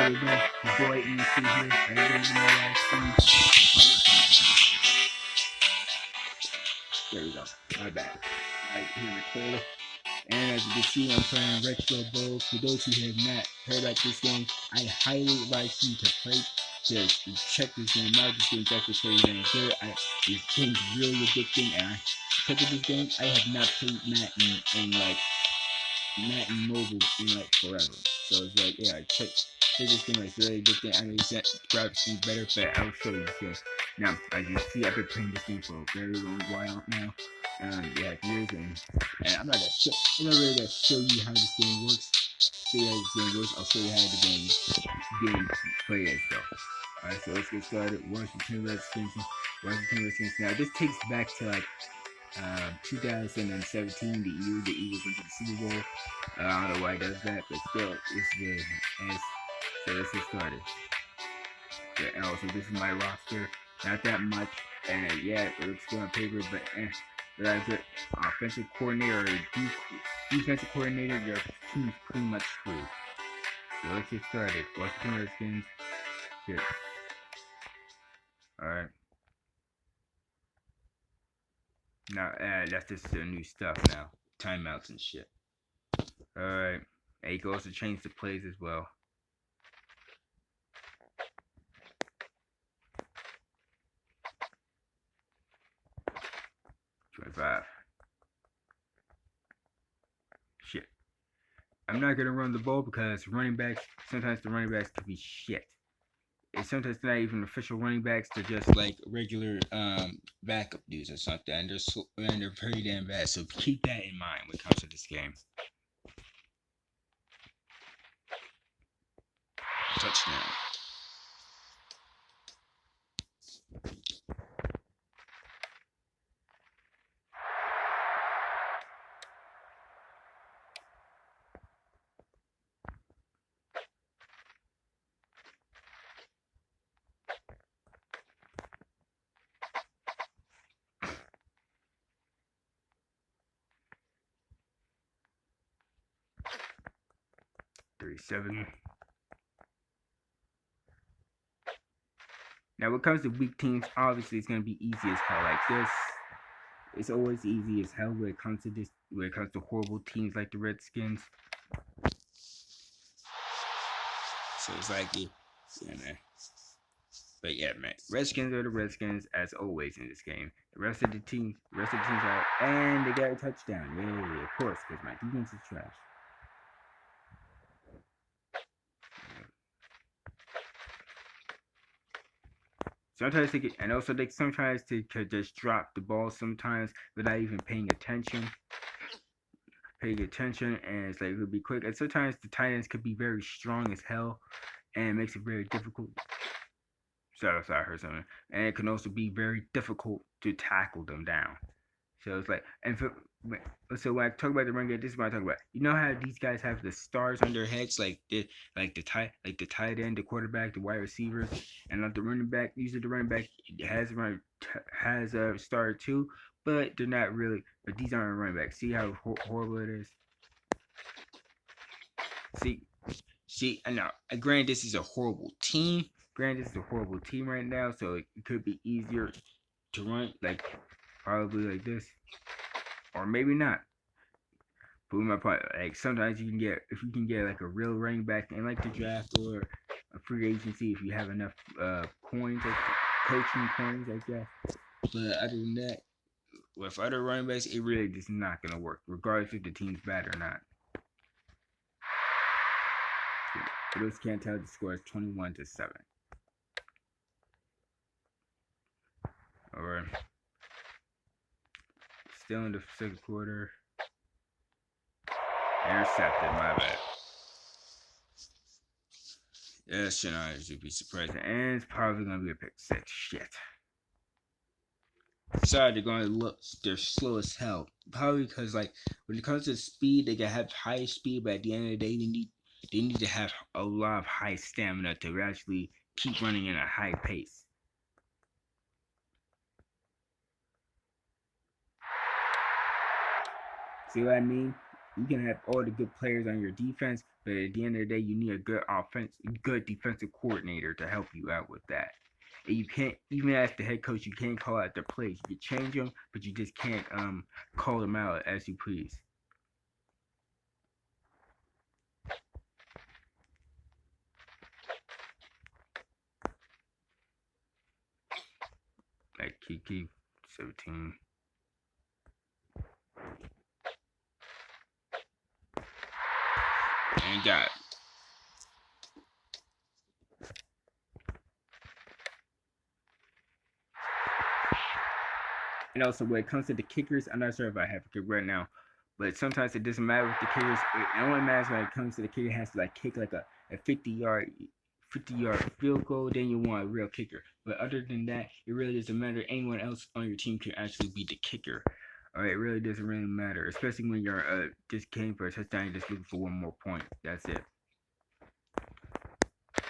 So we're doing the boy E.N.C here. Everybody in my live stream. There we go. My bad. Right here recorded. And as you can see, I'm playing Retro Bowl. For those who have not heard about this game, I highly advise you to play, to check this game out. This game's actually pretty damn good. This game's really addicting, and because of this game, I have not played Madden Mobile in like forever. So it's like, yeah, check this game. It's really addicting. I know you said graphics is better, but I'll show you this game. Now, as you see, I've been playing this game for a very long while now. Yeah, years, and I'm not really gonna show you how this game works. Show you how this game works. I'll show you how the game play is though. Alright, so let's get started. Washington Redskins. Now this takes back to like 2017, the year the Eagles went to the Super Bowl. I don't know why it does that, but still, it's good. So let's get started. Yeah, also, this is my roster. Not that much, and yeah, it looks good on paper, but that's it. Offensive coordinator or defensive coordinator, your team's pretty much screwed. So let's get started. Washington Redskins. Shit. Alright. Now, that's just the new stuff now. Timeouts and shit. Alright. And you can also change the plays as well. Shit. I'm not gonna run the ball because sometimes the running backs could be shit. And sometimes not even official running backs, they're just like regular backup dudes or something, and they're pretty damn bad. So keep that in mind when it comes to this game. Touchdown. $37. Now, when it comes to weak teams, obviously it's gonna be easy as hell. Like this, it's always easy as hell when it comes to this. When it comes to horrible teams like the Redskins. So it's like, yeah, man. But yeah, man, Redskins are the Redskins as always in this game. The rest of the teams are, and they got a touchdown. Yeah, of course, because my defense is trash. Sometimes they get, and also sometimes they could just drop the ball sometimes without even paying attention. And it's like it could be quick. And sometimes the tight ends could be very strong as hell, and it makes it very difficult. Sorry, I heard something. And it can also be very difficult to tackle them down. So it's like, so when I talk about the run game, this is what I talk about. You know how these guys have the stars on their heads, like the tight end, the quarterback, the wide receivers, and like the running back. Usually the running back has a star too, but they're not really. But these aren't running backs. See how horrible it is. See, and now, granted, this is a horrible team. Right now, so it could be easier to run, like probably like this, or maybe not. But my point, like sometimes if you can get like a real running back in like the draft or a free agency, if you have enough coins, like coaching coins, like that. But other than that, with other running backs, it really just not gonna work, regardless if the team's bad or not. For those who can't tell, the score is 21-7. Alright. Still in the second quarter. Intercepted, my bad. Yeah, shit, I should be surprised. And it's probably gonna be a pick six. Shit. Sorry, they're slow as hell. Probably because like when it comes to speed, they can have high speed, but at the end of the day, they need to have a lot of high stamina to actually keep running in a high pace. See what I mean? You can have all the good players on your defense, but at the end of the day, you need a good defensive coordinator to help you out with that. And you can't, even as the head coach, you can't call out their plays. You can change them, but you just can't call them out as you please. Like Kiki 17. And got. And also, when it comes to the kickers, I'm not sure if I have a kick right now, but sometimes it doesn't matter with the kickers. It only matters when it comes to the kicker has to like kick like a 50-yard field goal. Then you want a real kicker. But other than that, it really doesn't matter. Anyone else on your team can actually be the kicker. All right, it really doesn't really matter, especially when you're just game for a touchdown, you're just looking for one more point. That's it.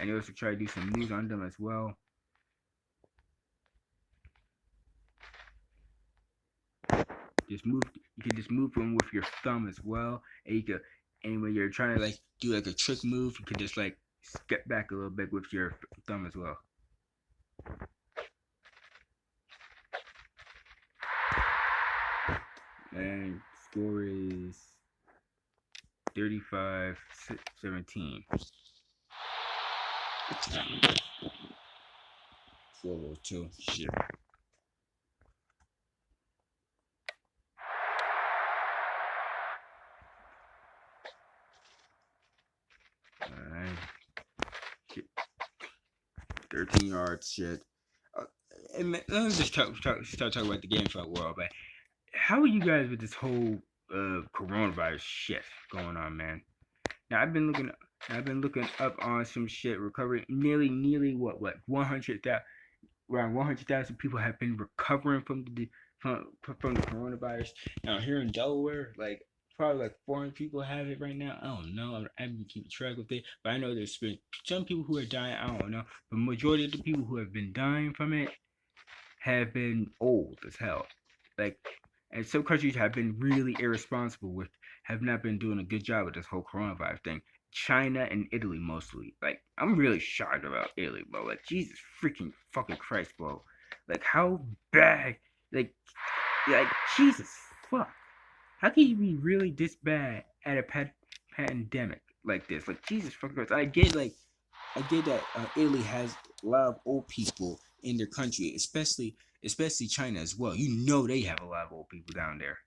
And you also try to do some moves on them as well. Just move. You can just move them with your thumb as well, and you can. And when you're trying to like do like a trick move, you can just like step back a little bit with your thumb as well. And score is 35-17. 402. Shit. Alright. Shit. 13 yards. Shit. And let me just start talking about the game for a while, but how are you guys with this whole coronavirus shit going on, man? Now I've been looking up on some shit recovering nearly what 100,000 around 100,000 people have been recovering from the coronavirus. Now here in Delaware, like probably like 400 people have it right now. I don't know. I haven't been keeping track of it, but I know there's been some people who are dying. I don't know. The majority of the people who have been dying from it have been old as hell. Like, and some countries have been really irresponsible with, have not been doing a good job with this whole coronavirus thing. China and Italy mostly. Like, I'm really shocked about Italy, bro. Like, Jesus freaking fucking Christ, bro. Like, how bad? Like, like Jesus fuck. How can you be really this bad at a pandemic like this? Like, Jesus fucking Christ. I get that Italy has a lot of old people in their country, especially China as well. You know they have a lot of old people down there.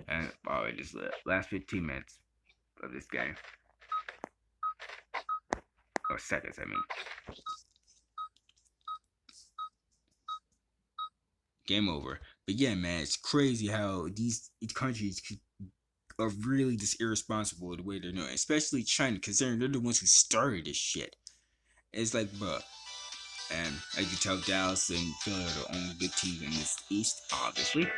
And alright, this last 15 minutes of this game, or seconds, I mean. Game over. But yeah, man, it's crazy how these countries are really just irresponsible the way they're doing, especially China, considering they're the ones who started this shit. It's like, bruh. And as you tell, Dallas and Philly are the only big teams in this East, obviously.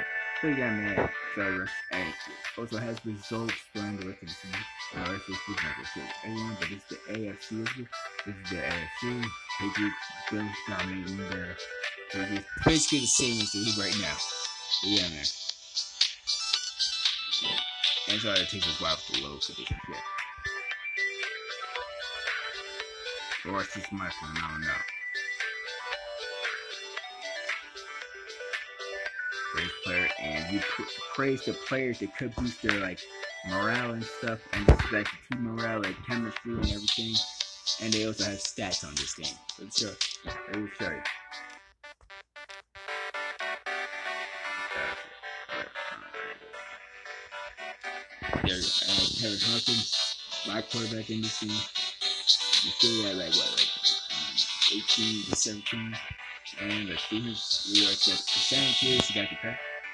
So yeah, man. So and also has results during the rest of the season. The rest of the season, like I said, everyone, but it's the AFC. This is the AFC. Patriots, Bills dominating there. Patriots, basically the same as the league right now. But yeah, man. And it's already takes a while to load for this shit. Or it's just my phone, I don't know. Praise player, and you praise the players that could boost their like morale and stuff, and this is like the team morale, like chemistry and everything. And they also have stats on this game. Let's show. Let me show you. There's Kevin Hawkins, my quarterback in this team. You still got like what, like 18 to 17, and the students, we are set percentages. You got the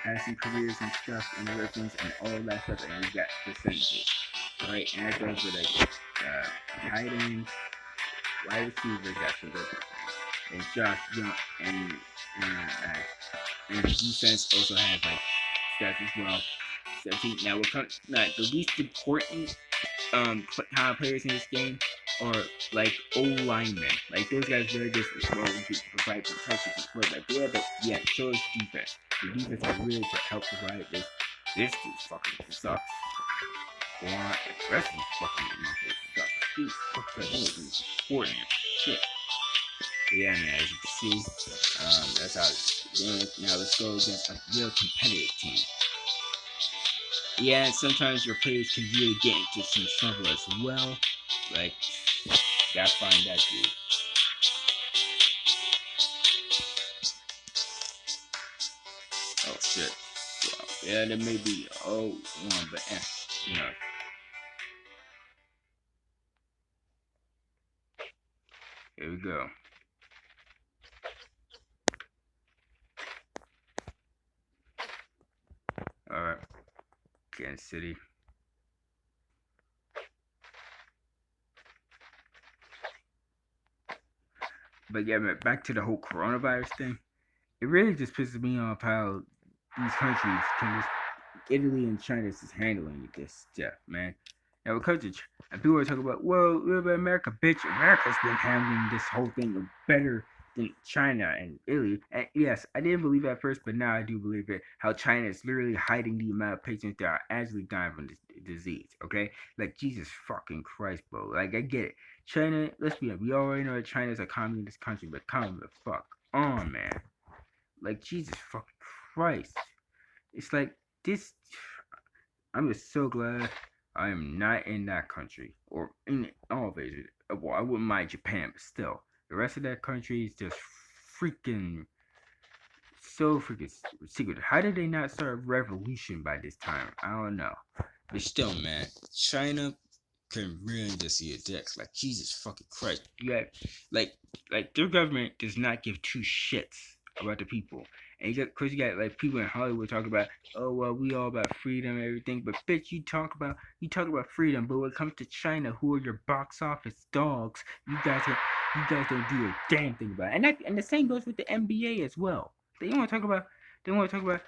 passing careers and stuff, and everything, and all that stuff, and you got percentages. Right, and that goes with like tight ends, wide receivers, that's what they're and Josh Young and the defense also has like stats as well. 17. Now we're coming. Now the least important kind of players in this game are like O linemen. Like those guys, they're just well to provide protection for quarterback. Yeah, but yeah, so is defense. The defense has really helped provide this. This dude fucking sucks. Why? The rest of these fucking motherfuckers suck. These fucking important shit. But yeah, man, as you can see, that's how it's going. Now let's go against a real competitive team. Yeah, and sometimes your players can really get into some trouble as well. Like, gotta find that dude. Oh shit. Well, yeah, there may be one, but you know. Here we go. Alright. Kansas City. But yeah, man, back to the whole coronavirus thing. It really just pisses me off how these countries can just Italy and China is just handling this stuff, man. Now, when it comes to and people are talking about, well, what about America, bitch? America's been handling this whole thing better than China and Italy. And yes, I didn't believe it at first, but now I do believe it. How China is literally hiding the amount of patients that are actually dying from this disease. Okay, like Jesus fucking Christ, bro. Like I get it. China, let's be honest, we already know that China is a communist country, but come the fuck on, man. Like Jesus fucking Christ. It's like this. I'm just so glad I am not in that country or in all of Asia. Well, I wouldn't mind Japan, but still, the rest of that country is just freaking so freaking secret. How did they not start a revolution by this time? I don't know. But still, man, China can really just see a dick. Like Jesus fucking Christ. You got like their government does not give two shits about the people. And you got, of course, you got like people in Hollywood talk about, oh well, we all about freedom and everything. But bitch, you talk about freedom, but when it comes to China, who are your box office dogs, you guys don't do a damn thing about it. And the same goes with the NBA as well. They want to talk about they want to talk about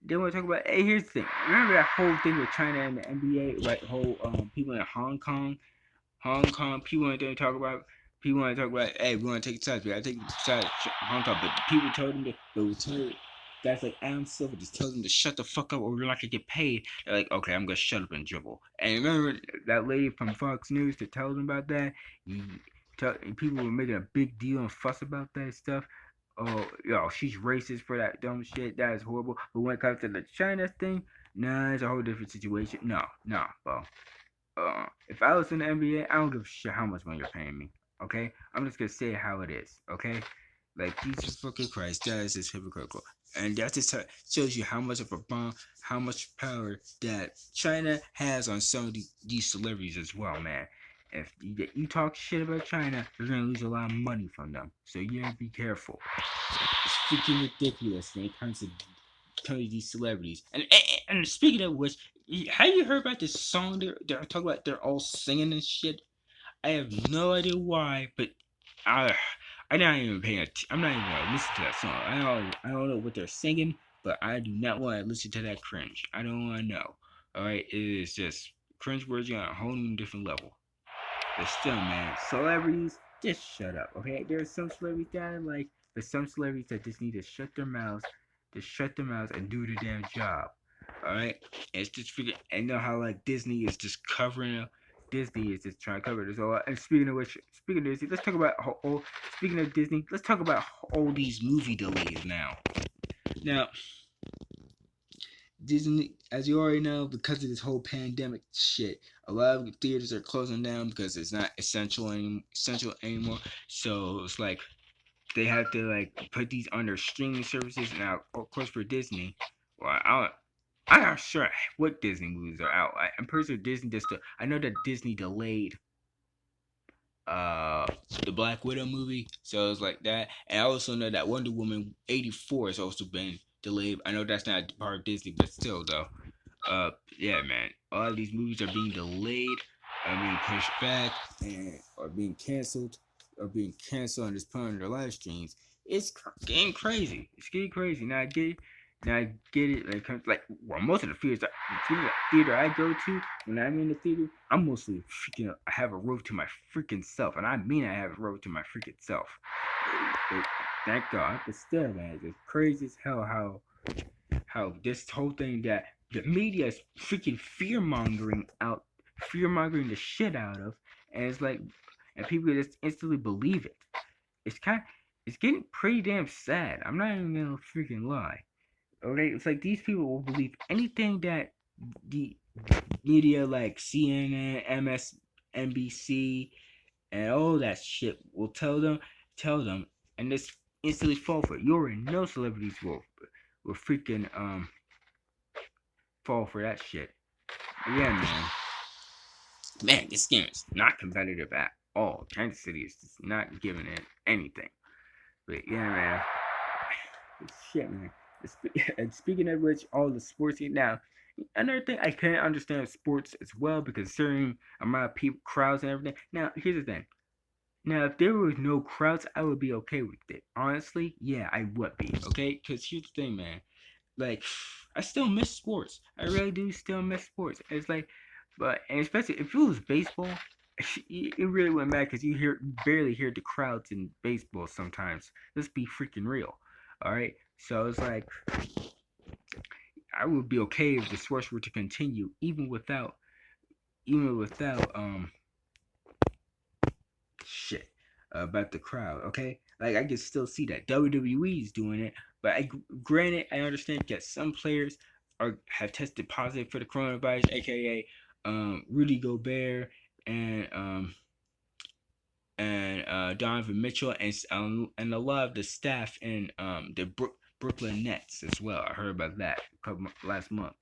they want to talk about. Hey, here's the thing. Remember that whole thing with China and the NBA, right? Whole people in Hong Kong. People want to talk about. Hey, we want to take sides. We got to take sides. Hong Kong, but people told them they were told. Guys like Adam Silver just told them to shut the fuck up or you're not gonna get paid. They're like, okay, I'm gonna shut up and dribble. And remember that lady from Fox News that told them about that? People were making a big deal and fuss about that stuff. Oh, yo, she's racist for that dumb shit. That is horrible. But when it comes to the China thing, nah, it's a whole different situation. No, no, bro. If I was in the NBA, I don't give a shit how much money you're paying me. Okay, I'm just gonna say how it is. Okay, like Jesus fucking Christ, that is just hypocritical, and that just shows you how much of a bomb, how much power that China has on some of these celebrities as well, man. If you talk shit about China, you're gonna lose a lot of money from them. So you gotta be careful. It's freaking ridiculous when it comes to these celebrities. And speaking of which, have you heard about this song they're talking about? They're all singing and shit. I have no idea why, but I I'm not even paying. I'm not even gonna listen to that song. I don't know what they're singing, but I do not want to listen to that cringe. I don't want to know. All right, it is just cringe words on a whole new different level. But still, man, celebrities, just shut up, okay? There's some celebrities that I like, but some celebrities that just need to shut their mouths and do the damn job. Alright? It's just freaking, and know how like Disney is just covering up. Disney is just trying to cover this all. And speaking of which, speaking of Disney, let's talk about speaking of Disney, let's talk about all these movie delays now. Now, Disney, as you already know, because of this whole pandemic shit, a lot of theaters are closing down because it's not essential anymore. So it's like they have to like put these on their streaming services. Now, of course, for Disney, well, I'm not sure what Disney movies are out. I'm pretty sure Disney I know that Disney delayed uh the Black Widow movie, so it's like that. And I also know that Wonder Woman 84 has also been delayed. I know that's not part of Disney, but still though. Yeah, man. All these movies are being delayed, are being pushed back, and are being canceled, and just put on their live streams. It's getting crazy. It's getting crazy. Now I get it. Now I get it. Like well, most of the theater I go to when I'm in the theater, I'm mostly freaking. I have a road to my freaking self, and I mean I have a road to my freaking self. Thank God. But still, man, it's crazy as hell how this whole thing that the media is freaking fear mongering out fear mongering the shit out of, and it's like, and people just instantly believe it. It's kind, it's getting pretty damn sad. I'm not even gonna freaking lie. Okay, it's like these people will believe anything that the media like CNN, MSNBC, and all that shit will tell them, and just instantly fall for it. You already know celebrities will freaking fall for that shit. But yeah, man, this game is not competitive at all. Kansas City is just not giving it anything. But yeah, man, shit, man. And speaking of which, all the sports now. Another thing, I can't understand sports as well because certain amount of people, crowds, and everything. Now, here's the thing. Now, if there was no crowds, I would be okay with it. Honestly, yeah, I would be. Okay, because here's the thing, man. Like, I still miss sports. I really do still miss sports. It's like, but and especially if it was baseball, it really wouldn't matter because barely hear the crowds in baseball sometimes. Let's be freaking real. All right, so it's like I would be okay if the sports were to continue even without shit about the crowd. Okay, like I can still see that WWE is doing it, but granted I understand that some players have tested positive for the coronavirus, aka Rudy Gobert and Donovan Mitchell and a lot of the staff in the Brooklyn Nets as well. I heard about that last month.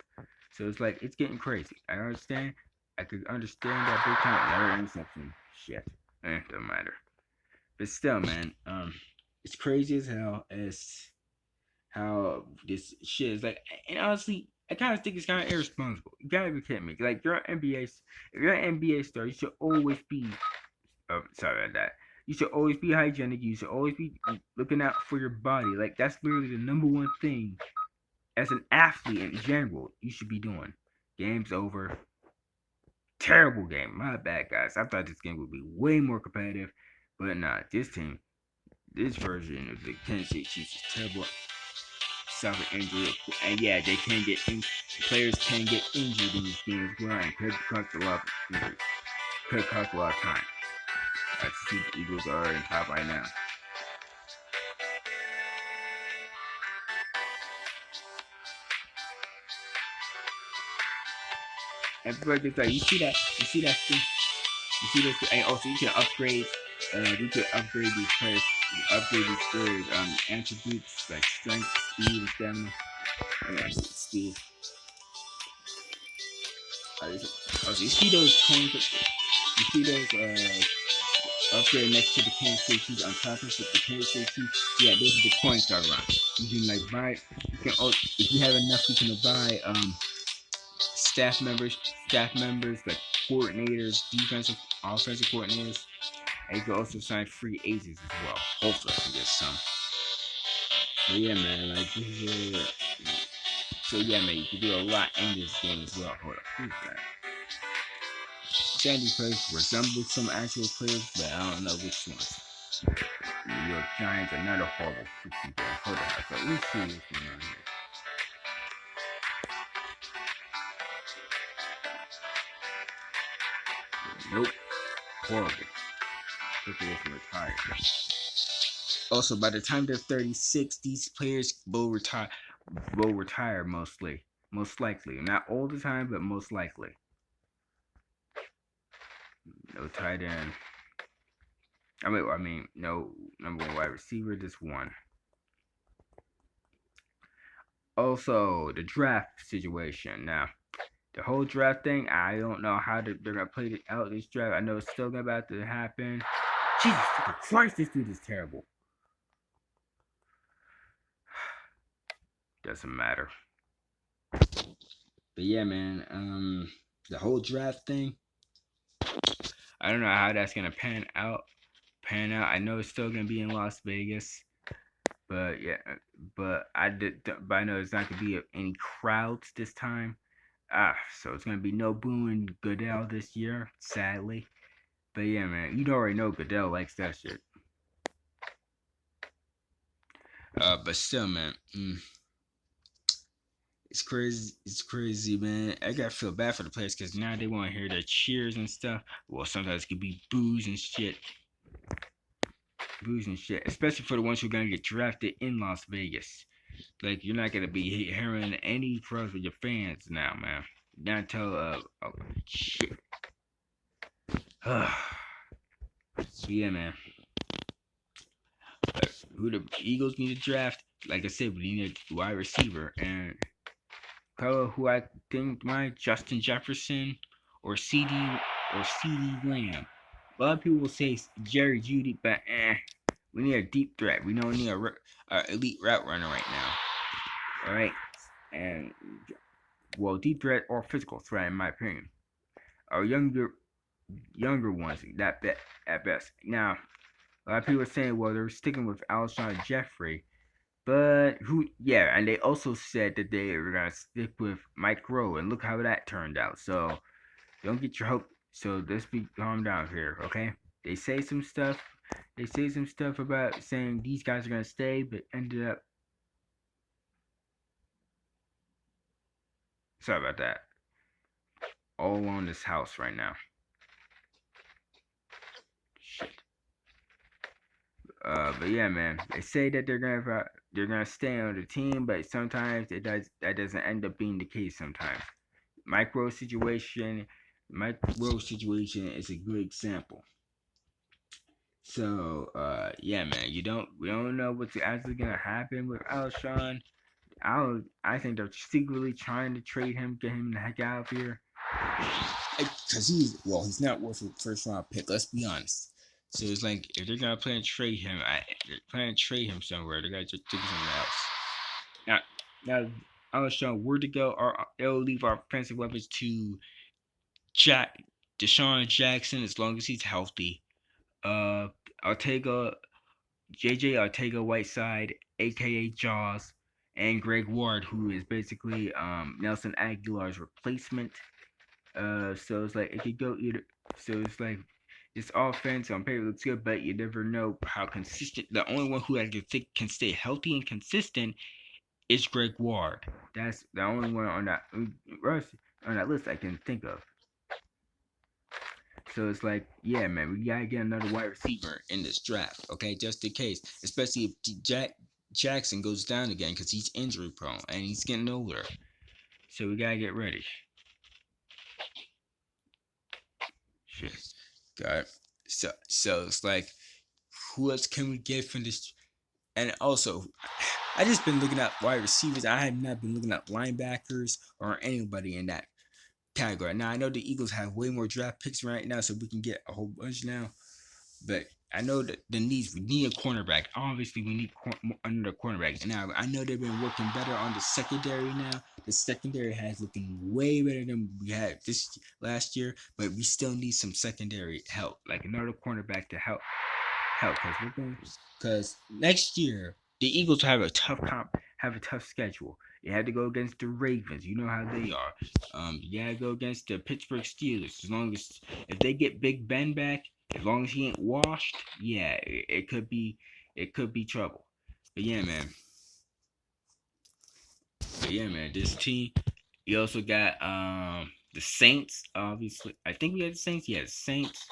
So it's like it's getting crazy. I understand. I could understand that big time. Never interception. Shit. Doesn't matter. But still, man, it's crazy as hell as how this shit is like. And honestly, I kind of think it's kind of irresponsible. You gotta be kidding me. Like you're an NBA, if you're an NBA star, you should always be. Sorry about that. You should always be hygienic. You should always be looking out for your body. Like that's literally the number one thing as an athlete in general you should be doing. Game's over. Terrible game. My bad, guys. I thought this game would be way more competitive, but nah. This version of the Kansas City Chiefs is terrible. Suffer injury, and yeah, players can get injured in this game as well, and could cost a lot of injuries. Could cost a lot of time. I see the Eagles are in top right now. And like it's like you see this, and also you can upgrade, these players, upgrade these players, attributes like strength, speed, and stamina. Speed. Also, you see those coins? You see those upgrade next to the Kansas City Chiefs on top of the Kansas City Chiefs? Yeah, those are the coin star rounds. You can like buy. You can if you have enough, you can buy staff members like coordinators, defensive, offensive coordinators. And you can also sign free agents as well. Hopefully, I can get some. But yeah, man, like this is so yeah, man, you can do a lot in this game as well. Hold up, who's that? Sandy players resemble some actual players, but I don't know which ones. New York Giants, another horrible freaking game. Hold on, so let's see what's going on here. Nope, horrible. Look at this retired. Also, by the time they're 36, these players will retire. Will retire most likely. Not all the time, but most likely. No tight end. I mean, no number one wide receiver. Just one. Also, the draft situation. Now, the whole draft thing, I don't know how they're gonna play it out this draft. I know it's still about to happen. Jesus Christ, this dude is terrible. Doesn't matter. But yeah, man. The whole draft thing. I don't know how that's gonna pan out. I know it's still gonna be in Las Vegas, but yeah, but I know it's not gonna be any crowds this time. So it's gonna be no booing Goodell this year, sadly. But yeah, man, you already know Goodell likes that shit. But still, man, It's crazy. It's crazy, man. I gotta feel bad for the players because now they want to hear their cheers and stuff. Well, sometimes it could be boos and shit, boos and shit. Especially for the ones who are gonna get drafted in Las Vegas. Like you're not gonna be hearing any pros with your fans now, man. Not until oh shit. Yeah, man. Who the Eagles need to draft? Like I said, we need a wide receiver, and probably who I think might Justin Jefferson or CD Lamb. A lot of people will say Jerry Judy, but we need a deep threat. We don't need a elite route runner right now. All right, and well, deep threat or physical threat, in my opinion. Our younger ones at best. Now, a lot of people are saying, well, they're sticking with Alshon Jeffrey, but who? Yeah, and they also said that they were gonna stick with Mike Rowe, and look how that turned out. So don't get your hope. So let's be calm down here, okay? They say some stuff. They say some stuff about saying these guys are gonna stay, but ended up. Sorry about that. All alone in this house right now. Shit. But yeah, man. They say that they're gonna stay on the team, but sometimes that doesn't end up being the case. Sometimes. Micro situation, Micro situation is a good example. So, yeah, man, we don't know what's actually gonna happen with Alshon. I think they're secretly trying to trade him, get him the heck out of here. Because he's not worth a first round pick. Let's be honest. So it's like if they're gonna plan to trade him, they're planning to trade him somewhere. They gotta just take him somewhere else. Now, now, Alshon, where to go? They'll leave our offensive weapons to Jack Deshaun Jackson as long as he's healthy. Uh, Ortega, JJ Ortega Whiteside, aka Jaws, and Greg Ward, who is basically Nelson Aguilar's replacement. So it's like it could go either. So it's like this offense on paper looks good, but you never know how consistent. The only one who I can think can stay healthy and consistent is Greg Ward. That's the only one on that list I can think of. So it's like, yeah, man, we gotta get another wide receiver in this draft, okay, just in case, especially if Jackson goes down again because he's injury prone and he's getting older. So we gotta get ready. Shit, got it. So it's like, who else can we get from this? And also, I just been looking at wide receivers. I have not been looking at linebackers or anybody in that category. Now I know the Eagles have way more draft picks right now, so we can get a whole bunch now. But I know that the needs we need a cornerback. Obviously, we need another cornerback. And now I know they've been working better on the secondary now. The secondary has looking way better than we had this last year, but we still need some secondary help, like another cornerback to help because next year the Eagles have a tough schedule. You had to go against the Ravens. You know how they are. You had to go against the Pittsburgh Steelers. As long as if they get Big Ben back, as long as he ain't washed, yeah, it could be trouble. But yeah, man. But yeah, man. This team. You also got the Saints. Obviously, I think we had the Saints. Yeah, the Saints.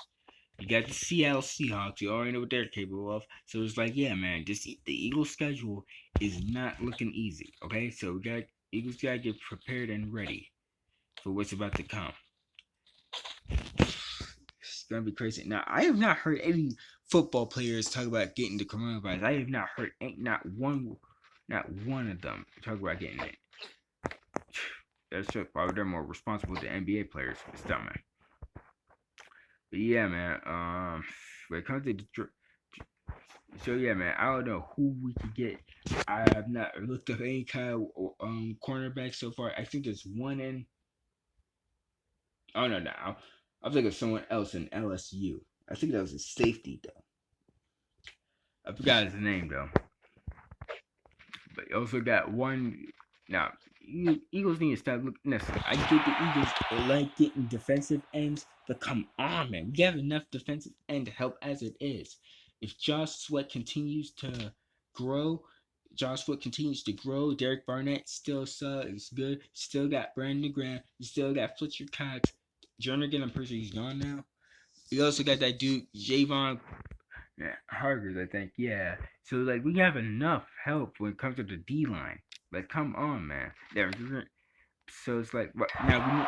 You got the Seattle Seahawks. You already know what they're capable of. So it's like, yeah, man, the Eagles' schedule is not looking easy. Okay, so we got Eagles gotta get prepared and ready for what's about to come. It's gonna be crazy. Now, I have not heard any football players talk about getting the coronavirus. I have not heard not one of them talk about getting it. That's just probably they're more responsible than NBA players. Still, man. But yeah, man. When it comes to the so yeah, man, I don't know who we could get. I have not looked up any kind of cornerback so far. I think there's one in. Oh no, no, I'm thinking of someone else in LSU. I think that was a safety though. I forgot his name though. But you also got one. Now, Eagles need to start looking. Listen, I get the Eagles like getting defensive ends, but come on, man, we have enough defensive end to help as it is. If Josh Sweat continues to grow, Josh Foot continues to grow. Derek Barnett still is good. Still got Brandon Graham. You still got Fletcher Cox. Jernigan, I'm pretty sure he's gone now. You also got that dude Javon Hargreaves, I think. Yeah. So like we have enough help when it comes to the D line. Like come on, man. So it's like now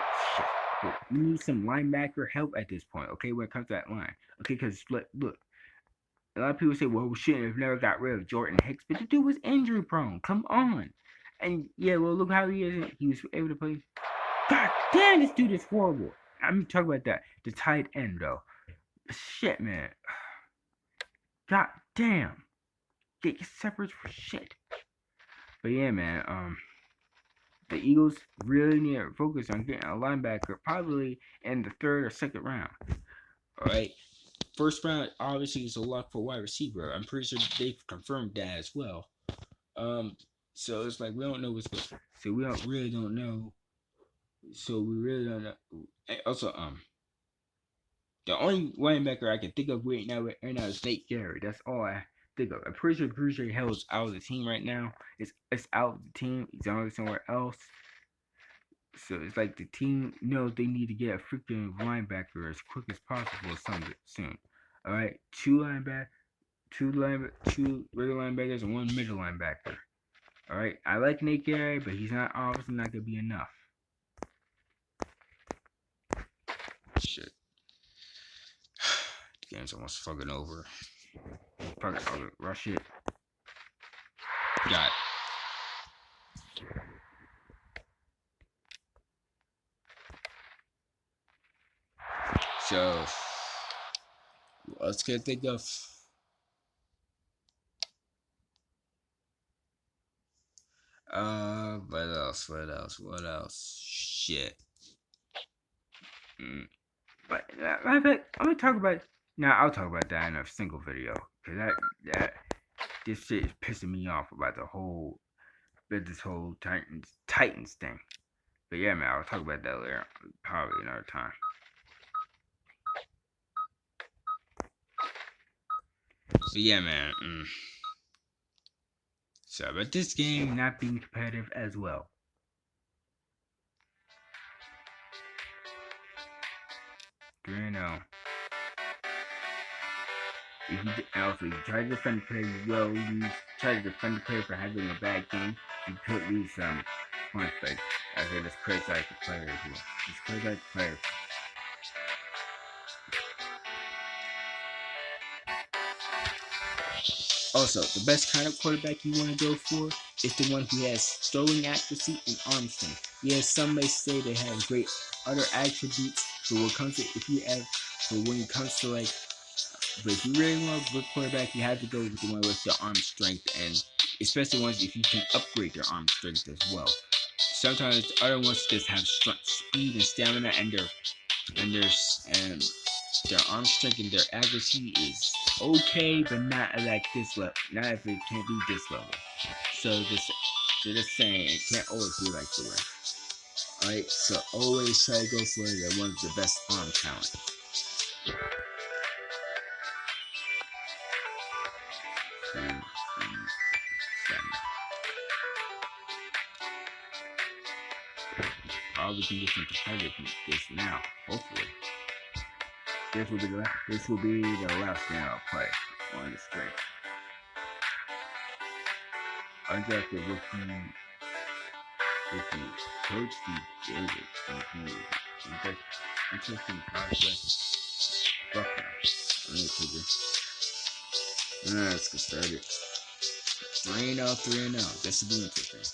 we need some linebacker help at this point. Okay, when it comes to that line. Okay, because look, a lot of people say, well, we shouldn't have never got rid of Jordan Hicks, but the dude was injury prone. Come on. And yeah, well, look how he is. He was able to play. God damn, this dude is horrible. I'm talking about that. The tight end, though. Shit, man. God damn. Get separate for shit. But yeah, man. The Eagles really need to focus on getting a linebacker, probably in the third or second round. All right. First round obviously is a lock for wide receiver. I'm pretty sure they've confirmed that as well. So it's like we don't know what's going. So we really don't know. So we really don't know. And also, the only linebacker I can think of right now is Nate Gary. That's all I think of. I'm pretty sure Bruce Hill's out of the team right now. It's out of the team. He's on somewhere else. So it's like the team knows they need to get a freaking linebacker as quick as possible soon. All right, two regular linebackers and one middle linebacker. All right, I like Nate Gary, but he's not obviously not gonna be enough. Shit, the game's almost fucking over. Fucking rush it. Got it. So let's get think of. What else? Shit. But I'm gonna talk about. Now I'll talk about that in a single video, cause that this shit is pissing me off about this whole Titans thing. But yeah, man, I'll talk about that later, probably another time. But yeah, man. So, but this game not being competitive as well. Do you know? If you also you try to defend the player well, you try to defend the player for having a bad game, you could lose some points. But I said just criticize the player as well. Just criticize the player. Also, the best kind of quarterback you want to go for is the one who has throwing accuracy and arm strength. Yes, some may say they have great other attributes, but when it comes to like, but if you really want a good quarterback, you have to go with the one with the arm strength, and especially ones if you can upgrade their arm strength as well. Sometimes the other ones just have speed and stamina, and their arm strength and their accuracy is okay, but not like this level. Not if it can't be this level. So they're just saying it can't always be like the way. Alright, so always try to go for the one of the best arm talent. Probably can get some competitiveness now. Hopefully, this will be the last game I'll play on the stream. Undrafted rookie Coach Steve Davis. Interesting prospect. Fuck now. Let's get started. 3-0, 3-0. This should be interesting.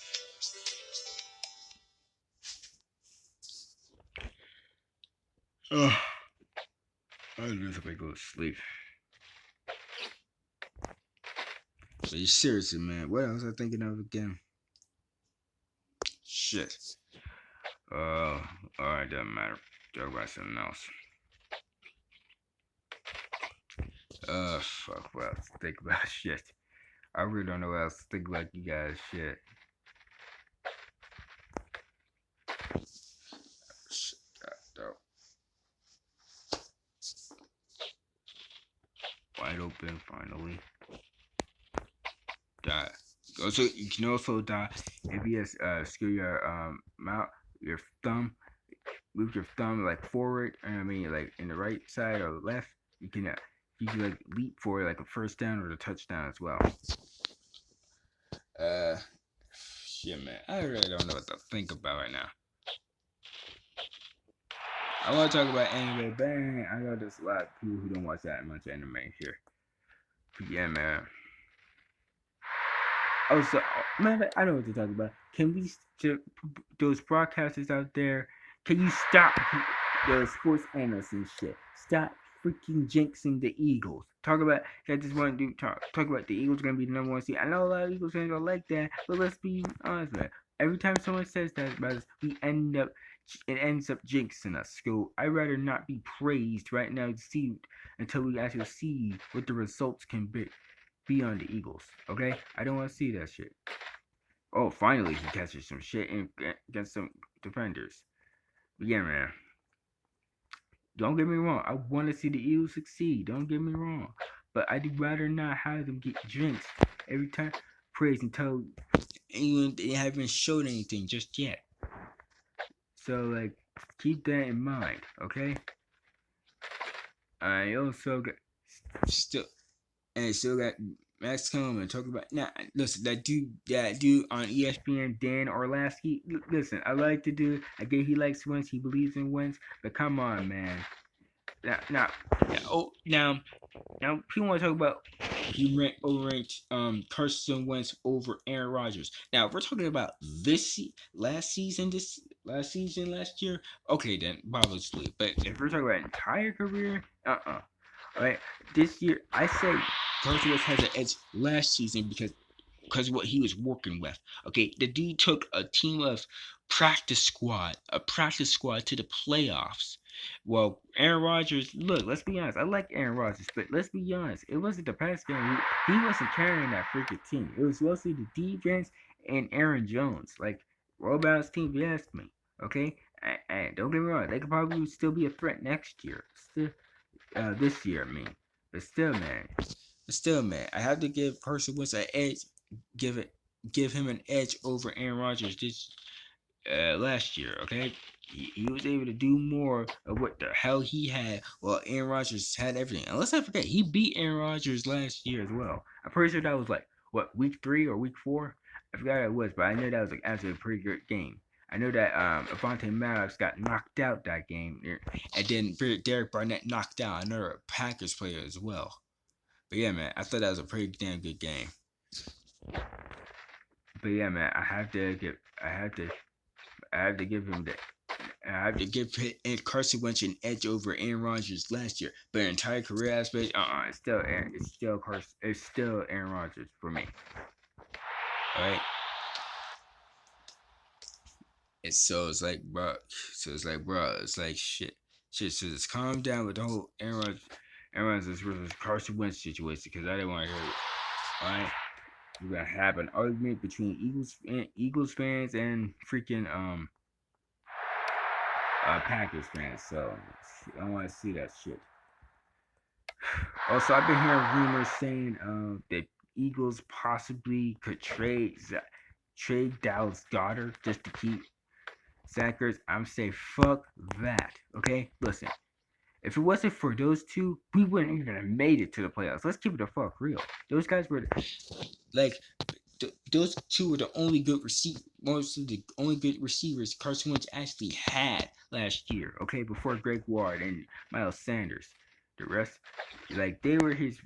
Oh, I just want to go to sleep. But you seriously, man, what else was I thinking of again? Shit. Alright, doesn't matter. Talk about something else. Fuck, what else to think about? Shit. I really don't know what else to think about, you guys. Shit. Shit, dope. Wide open, finally. God. Also, you can also if you screw your mouth, your thumb, move your thumb like forward. I mean, like in the right side or left. You can like leap for like a first down or a touchdown as well. Uh, Shit, man, I really don't know what to think about right now. I want to talk about anime, but I know there's a lot of people who don't watch that much anime here. But yeah, man. Also, man, I know what to talk about. Can we, those broadcasters out there, can you stop the sports analysts and shit? Stop freaking jinxing the Eagles. Talk about, I just want to talk about the Eagles going to be the number one seed. I know a lot of Eagles fans don't like that, but let's be honest, man. Every time someone says that about us, it ends up jinxing us. So I'd rather not be praised right now to see until we actually see what the results can be on the Eagles. Okay, I don't want to see that shit. Oh, finally he catches some shit against some defenders. But yeah, man. Don't get me wrong. I want to see the Eagles succeed. Don't get me wrong. But I'd rather not have them get drinks every time praise until even they haven't showed anything just yet. So like, keep that in mind, okay? I also got still still got Max Kellerman talking about now. Listen, that dude on ESPN, Dan Orlovsky. Listen, I like the dude. I get he likes wins. He believes in wins. But come on, man. Now, now, people want to talk about he overranked Carson Wentz over Aaron Rodgers. Now we're talking about last season, last year. Okay, then obviously, but if we're talking about entire career, all right, this year I say Carson Wentz has an edge last season because of what he was working with. Okay, the dude took a team of a practice squad to the playoffs. Well, Aaron Rodgers, look, let's be honest. I like Aaron Rodgers, but let's be honest. It wasn't the pass game. He wasn't carrying that freaking team. It was mostly the defense and Aaron Jones. Like, well balanced team, if you ask me. Okay? And don't get me wrong, they could probably still be a threat next year. Still, this year, I mean. But still, man, I have to give Carson Wentz an edge. Give it, give him an edge over Aaron Rodgers this last year. Okay, he was able to do more of what the hell he had, while Aaron Rodgers had everything. And let's not forget, he beat Aaron Rodgers last year as well. I'm pretty sure that was like what, week 3 or week 4. I forgot what it was, but I know that was like actually a pretty good game. I know that Avante Maddox got knocked out that game, and then Derek Barnett knocked out another Packers player as well. But yeah, man, I thought that was a pretty damn good game. But yeah, man, I have to give him that. I have to give Carson Wentz an edge over Aaron Rodgers last year, but an entire career aspect, it's still Aaron Rodgers for me. All right. It's like, bro. It's like shit. So just calm down with the whole Aaron Rodgers versus Carson Wentz situation, because I didn't want to hear it. All right. We're gonna have an argument between Eagles fans and freaking Packers fans. So I don't want to see that shit. Also, I've been hearing rumors saying that Eagles possibly could trade Dallas Goedert just to keep Zach Ertz. I'm saying fuck that. Okay, listen. If it wasn't for those two, we wouldn't even have made it to the playoffs. Let's keep it the fuck real. Those guys were like, those two were the only good most of the only good receivers Carson Wentz actually had last year. Okay, before Greg Ward and Miles Sanders. The rest, like, they were his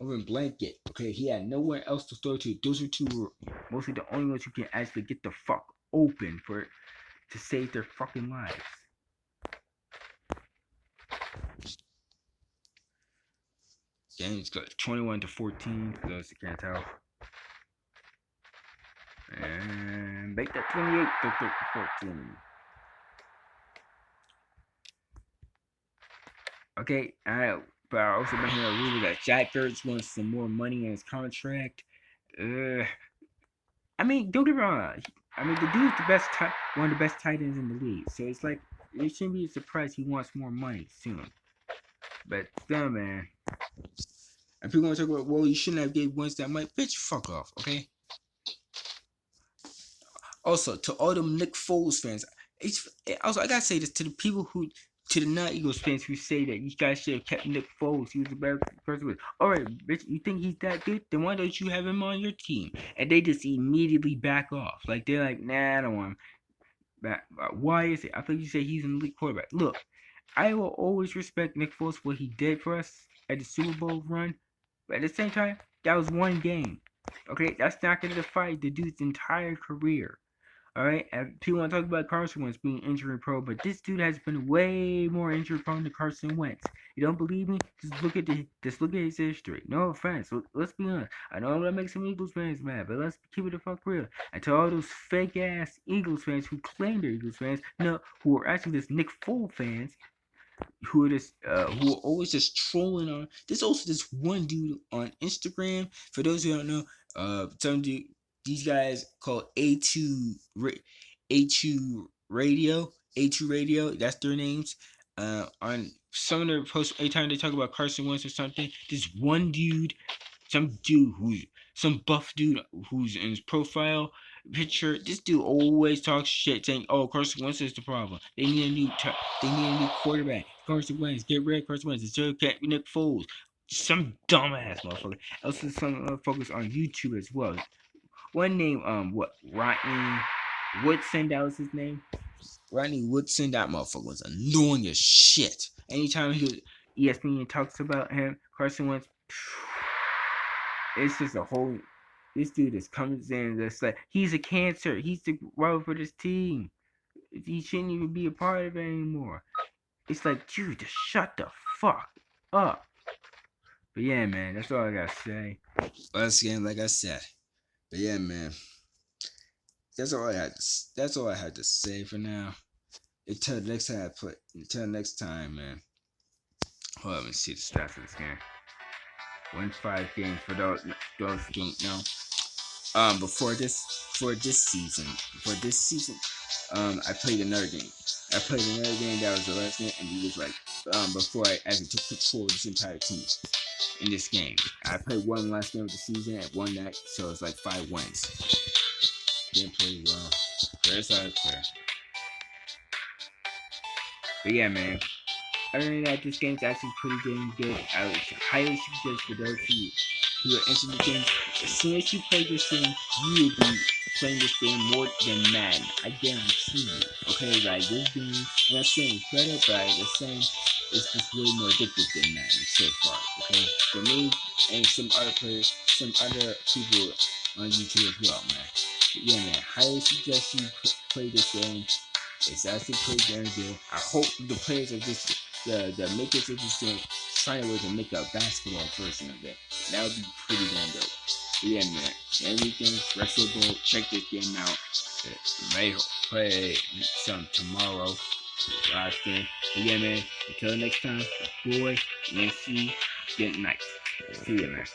open blanket. Okay, he had nowhere else to throw to. Those two were mostly the only ones who can actually get the fuck open to save their fucking lives. Game's got 21-14. For those who can't tell. And make that 28-14. Okay, but I also been hearing a rumor that Jack Ertz wants some more money in his contract. I mean, don't get me wrong. I mean, the dude's one of the best tight ends in the league. So it's like, it shouldn't be a surprise he wants more money soon. But still, man, And people want to talk about, well, you shouldn't have gave ones that might. Bitch, fuck off, okay? Also, to all them Nick Foles fans, also I gotta say this to the people who, to the non-Eagles fans who say that you guys should have kept Nick Foles. He was the best person. All right, bitch, you think he's that good? Then why don't you have him on your team? And they just immediately back off. Like they're like, nah, I don't want him back. Why is it? I think you say he's an elite quarterback. Look, I will always respect Nick Foles for what he did for us at the Super Bowl run, but at the same time, that was one game. Okay, that's not gonna define the dude's entire career. All right, and people want to talk about Carson Wentz being injury prone, but this dude has been way more injury prone than Carson Wentz. You don't believe me? Just look at his history. No offense. Let's be honest. I know I'm gonna make some Eagles fans mad, but let's keep it the fuck real. And to all those fake ass Eagles fans who claim they're Eagles fans, no, who are actually just Nick Foles fans, who are always just trolling on. There's also this one dude on Instagram. For those who don't know, some dude, these guys called A2 Radio, A2 Radio. That's their names. On some of their posts, anytime they talk about Carson Wentz or something, this one dude, some buff dude who's in his profile picture. This dude always talks shit, saying, "Oh, Carson Wentz is the problem. They need a new quarterback. Carson Wentz, get rid of Carson Wentz. It's Nick Foles." Some dumbass motherfucker. Also, some motherfuckers on YouTube as well. One name, Rodney Woodson. That was his name. Rodney Woodson. That motherfucker was annoying as shit. Anytime ESPN talks about him, Carson Wentz, it's just a whole. This dude just comes in that's like he's a cancer. He's the rival for this team. He shouldn't even be a part of it anymore. It's like, dude, just shut the fuck up. But yeah, man, that's all I gotta say. Once again, like I said. But yeah, man, that's all I had. That's all I had to say for now. Until next time, man. Hold on, let me see the stats of this game. 1-5 games for those who don't know. Before this season, I played another game. That was the last game, and he was like, before I actually took control of this entire team in this game. I played one last game of the season and won that, so it's like 5 wins. Didn't play well. Very solid player. But yeah, man. Other than that, this game's actually pretty damn good. I would highly suggest for those who are into the game, as soon as you play this game, you will be playing this game more than Madden. I guarantee you. Okay, like this game, I'm not saying it's better, but I'm saying it's just way more addictive than Madden so far. Okay, for me and some other players, some other people on YouTube as well, man. But yeah, man, highly suggest you play this game. It's actually pretty damn good. I hope the players of this, the makers of this game, find a way to make a basketball version of it. That would be pretty damn dope. But yeah, man. Everything, Wrestle Bowl, check this game out. May play some tomorrow. Last game. But yeah, man. Until next time, boy, E.N.C. Good night. See ya, man.